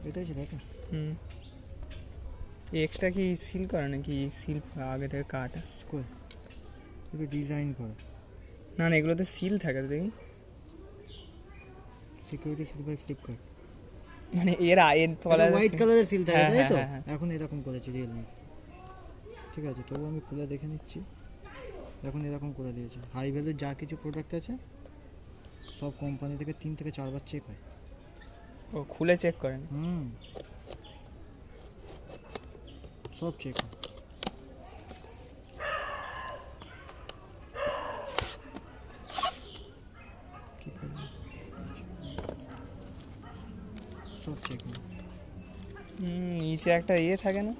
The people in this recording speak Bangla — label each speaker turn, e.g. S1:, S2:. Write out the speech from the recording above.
S1: এটাই ছিল এটা।
S2: এক্সট্রা কি সিল করে নাকি সিল আগে থেকে কাটা?
S1: কই এটা ডিজাইন করে
S2: না না, এগুলোতে সিল থাকে তো দেখি।
S1: সিকিউরিটি সিল বাই ফ্লিপকার্ট,
S2: মানে এর তলা
S1: হোয়াইট কালারের সিল থাকে
S2: হ্যাঁ,
S1: তাই তো?
S2: হ্যাঁ, হ্যাঁ।
S1: এখন এরকম করেছে রিয়েলমি। ঠিক আছে, তবু আমি খুলে দেখে নিচ্ছি। এখন এরকম করে দিয়েছে, হাই ভ্যালুর যা কিছু প্রোডাক্ট আছে সব কোম্পানি থেকে 3 থেকে 4 বার চেক হয়।
S2: ও খুলে চেক করেন?
S1: সব চেক হয়। কি করবো? সব চেক হয়।
S2: নিচে একটা ইয়ে থাকে না?